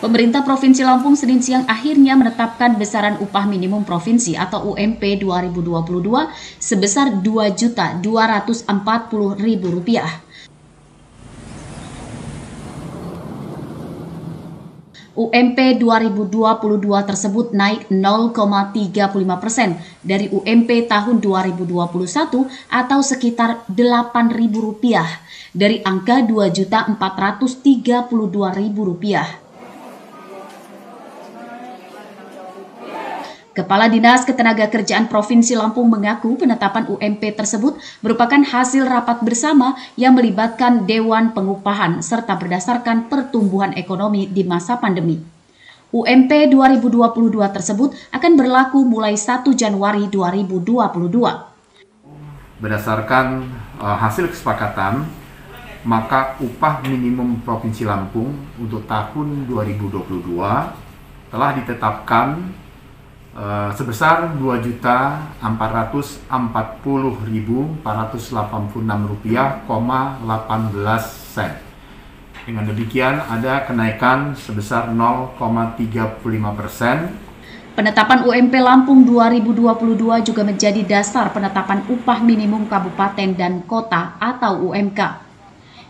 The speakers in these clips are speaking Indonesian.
Pemerintah Provinsi Lampung Senin siang akhirnya menetapkan besaran upah minimum provinsi atau UMP 2022 sebesar Rp2.240.000. UMP 2022 tersebut naik 0,35% dari UMP tahun 2021 atau sekitar Rp8.000 dari angka Rp2.432.000. Kepala Dinas Ketenagakerjaan Provinsi Lampung mengaku penetapan UMP tersebut merupakan hasil rapat bersama yang melibatkan Dewan Pengupahan serta berdasarkan pertumbuhan ekonomi di masa pandemi. UMP 2022 tersebut akan berlaku mulai 1 Januari 2022. Berdasarkan hasil kesepakatan, maka upah minimum Provinsi Lampung untuk tahun 2022 telah ditetapkan sebesar Rp2.440.486,18. Dengan demikian ada kenaikan sebesar 0,35%. Penetapan UMP Lampung 2022 juga menjadi dasar penetapan upah minimum kabupaten dan kota atau UMK.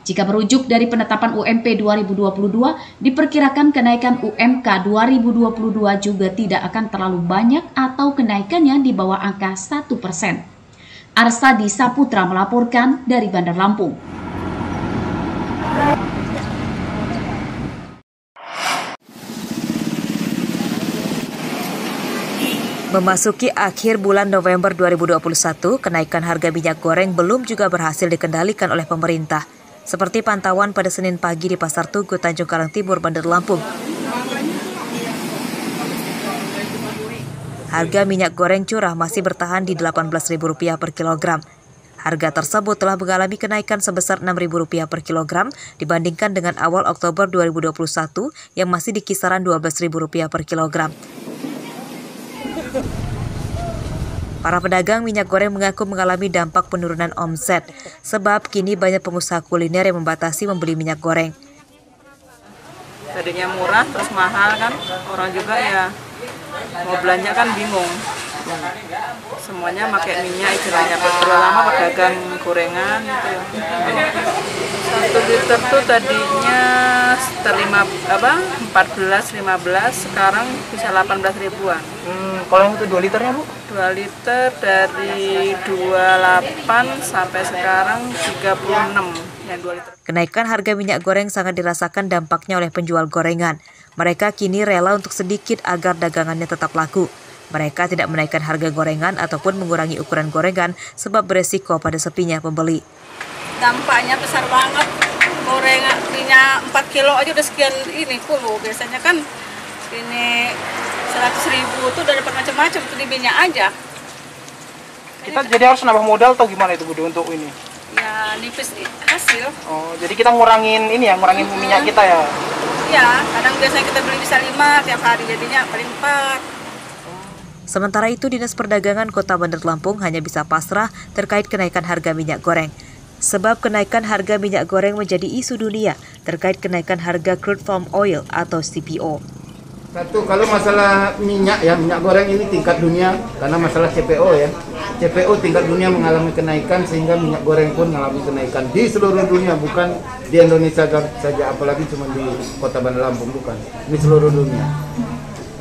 Jika merujuk dari penetapan UMP 2022, diperkirakan kenaikan UMK 2022 juga tidak akan terlalu banyak atau kenaikannya di bawah angka 1%. Arsadi Saputra melaporkan dari Bandar Lampung. Memasuki akhir bulan November 2021, kenaikan harga minyak goreng belum juga berhasil dikendalikan oleh pemerintah. Seperti pantauan pada Senin pagi di Pasar Tugu, Tanjung Karang Timur, Bandar Lampung. Harga minyak goreng curah masih bertahan di Rp18.000 per kilogram. Harga tersebut telah mengalami kenaikan sebesar Rp6.000 per kilogram dibandingkan dengan awal Oktober 2021 yang masih di kisaran Rp12.000 per kilogram. Para pedagang minyak goreng mengaku mengalami dampak penurunan omset, sebab kini banyak pengusaha kuliner yang membatasi membeli minyak goreng. Tadinya murah terus mahal kan, orang juga ya mau belanja kan bingung. Semuanya pakai minyak istilahnya, terutama pedagang gorengan gitu ya. 1 liter tuh tadinya 14-15, sekarang bisa 18 ribuan. Kalau yang itu 2 liternya Bu? 2 liter dari 28 sampai sekarang 36 yang 2 liter. Kenaikan harga minyak goreng sangat dirasakan dampaknya oleh penjual gorengan. Mereka kini rela untuk sedikit agar dagangannya tetap laku. Mereka tidak menaikkan harga gorengan ataupun mengurangi ukuran gorengan sebab beresiko pada sepinya pembeli. Dampaknya besar banget. Gorengan minyak 4 kilo aja udah sekian ini puluh. Biasanya kan ini 100.000 tuh udah dapat macam-macam tuh di minyak aja. Kita jadi harus nambah modal atau gimana itu Budi untuk ini? Ya nipis hasil. Oh, jadi kita ngurangin ini ya, ngurangin minyak kita ya? Ya, kadang biasanya kita beli bisa 5 tiap hari, jadinya paling 4. Sementara itu, Dinas Perdagangan Kota Bandar Lampung hanya bisa pasrah terkait kenaikan harga minyak goreng. Sebab kenaikan harga minyak goreng menjadi isu dunia terkait kenaikan harga crude palm oil atau CPO. Satu, kalau masalah minyak ya, minyak goreng ini tingkat dunia karena masalah CPO ya. CPO tingkat dunia mengalami kenaikan sehingga minyak goreng pun mengalami kenaikan di seluruh dunia, bukan di Indonesia saja, apalagi cuma di Kota Bandar Lampung, bukan. Di seluruh dunia.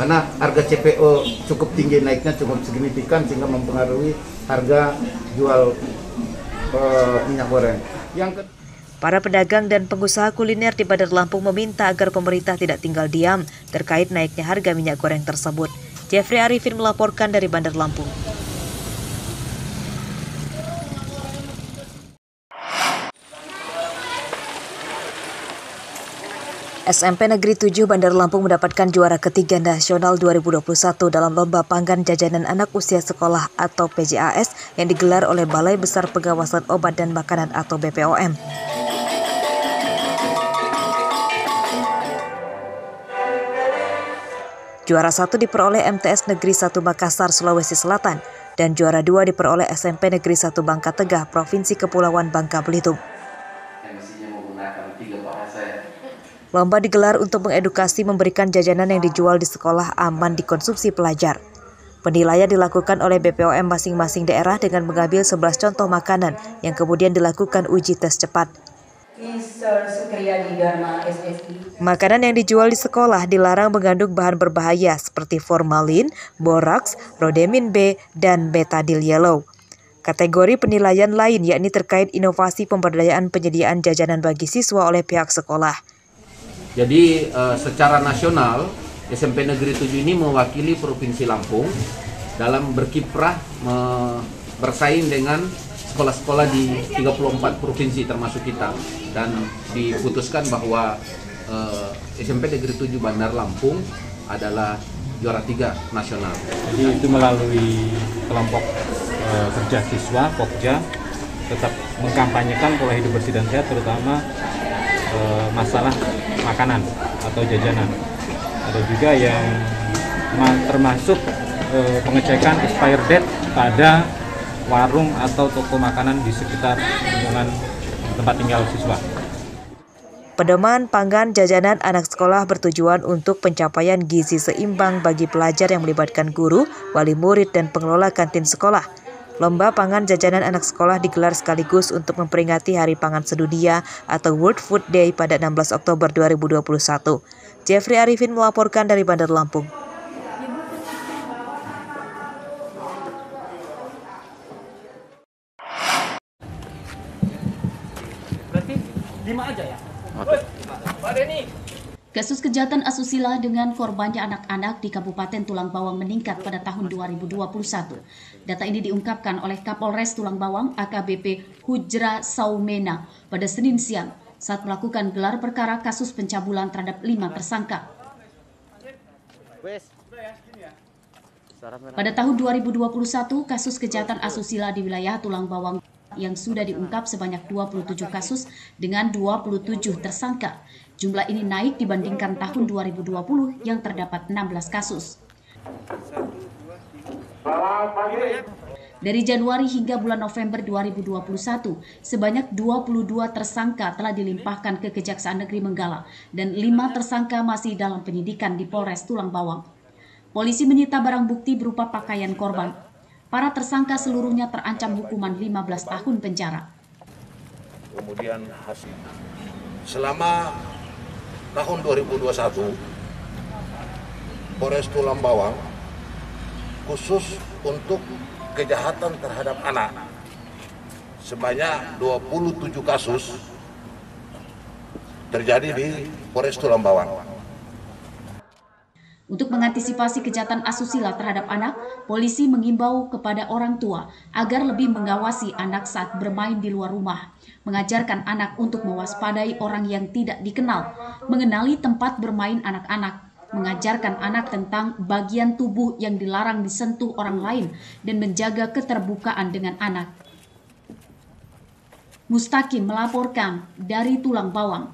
Karena harga CPO cukup tinggi naiknya, cukup signifikan sehingga mempengaruhi harga jual minyak goreng. Para pedagang dan pengusaha kuliner di Bandar Lampung meminta agar pemerintah tidak tinggal diam terkait naiknya harga minyak goreng tersebut. Jeffrey Arifin melaporkan dari Bandar Lampung. SMP Negeri 7 Bandar Lampung mendapatkan juara ketiga nasional 2021 dalam Lomba Panggan Jajanan Anak Usia Sekolah atau PJAS yang digelar oleh Balai Besar Pengawasan Obat dan Makanan atau BPOM. Juara 1 diperoleh MTS Negeri 1 Makassar, Sulawesi Selatan, dan juara 2 diperoleh SMP Negeri 1 Bangka Tegah, Provinsi Kepulauan Bangka Belitung. menggunakan 3 bahasa ya. Lomba digelar untuk mengedukasi memberikan jajanan yang dijual di sekolah aman dikonsumsi pelajar. Penilaian dilakukan oleh BPOM masing-masing daerah dengan mengambil 11 contoh makanan yang kemudian dilakukan uji tes cepat. Makanan yang dijual di sekolah dilarang mengandung bahan berbahaya seperti formalin, boraks, rodemin B, dan betadil yellow. Kategori penilaian lain yakni terkait inovasi pemberdayaan penyediaan jajanan bagi siswa oleh pihak sekolah. Jadi secara nasional SMP Negeri 7 ini mewakili Provinsi Lampung dalam berkiprah bersaing dengan sekolah-sekolah di 34 provinsi termasuk kita, dan diputuskan bahwa SMP Negeri 7 Bandar Lampung adalah juara 3 nasional. Jadi itu melalui kelompok kerja siswa Pokja tetap mengkampanyekan pola hidup bersih dan sehat, terutama masalah makanan atau jajanan. Ada juga yang termasuk pengecekan expired date pada warung atau toko makanan di sekitar lingkungan tempat tinggal siswa. Pedoman pangan jajanan anak sekolah bertujuan untuk pencapaian gizi seimbang bagi pelajar yang melibatkan guru, wali murid, dan pengelola kantin sekolah. Lomba pangan jajanan anak sekolah digelar sekaligus untuk memperingati Hari Pangan Sedunia atau World Food Day pada 16 Oktober 2021. Jeffrey Arifin melaporkan dari Bandar Lampung. Berarti 5 aja ya? Pak Denny. Kasus kejahatan asusila dengan korbannya anak-anak di Kabupaten Tulang Bawang meningkat pada tahun 2021. Data ini diungkapkan oleh Kapolres Tulang Bawang AKBP Hujra Saumena pada Senin siang saat melakukan gelar perkara kasus pencabulan terhadap 5 tersangka. Pada tahun 2021, kasus kejahatan asusila di wilayah Tulang Bawang yang sudah diungkap sebanyak 27 kasus dengan 27 tersangka. Jumlah ini naik dibandingkan tahun 2020 yang terdapat 16 kasus. Dari Januari hingga bulan November 2021, sebanyak 22 tersangka telah dilimpahkan ke Kejaksaan Negeri Menggala dan 5 tersangka masih dalam penyidikan di Polres Tulang Bawang. Polisi menyita barang bukti berupa pakaian korban. Para tersangka seluruhnya terancam hukuman 15 tahun penjara. Kemudian hasil selama tahun 2021, Polres Tulang Bawang khusus untuk kejahatan terhadap anak sebanyak 27 kasus terjadi di Polres Tulang Bawang. Untuk mengantisipasi kejahatan asusila terhadap anak, polisi mengimbau kepada orang tua agar lebih mengawasi anak saat bermain di luar rumah, mengajarkan anak untuk mewaspadai orang yang tidak dikenal, mengenali tempat bermain anak-anak, mengajarkan anak tentang bagian tubuh yang dilarang disentuh orang lain, dan menjaga keterbukaan dengan anak. Mustaqim melaporkan dari Tulang Bawang.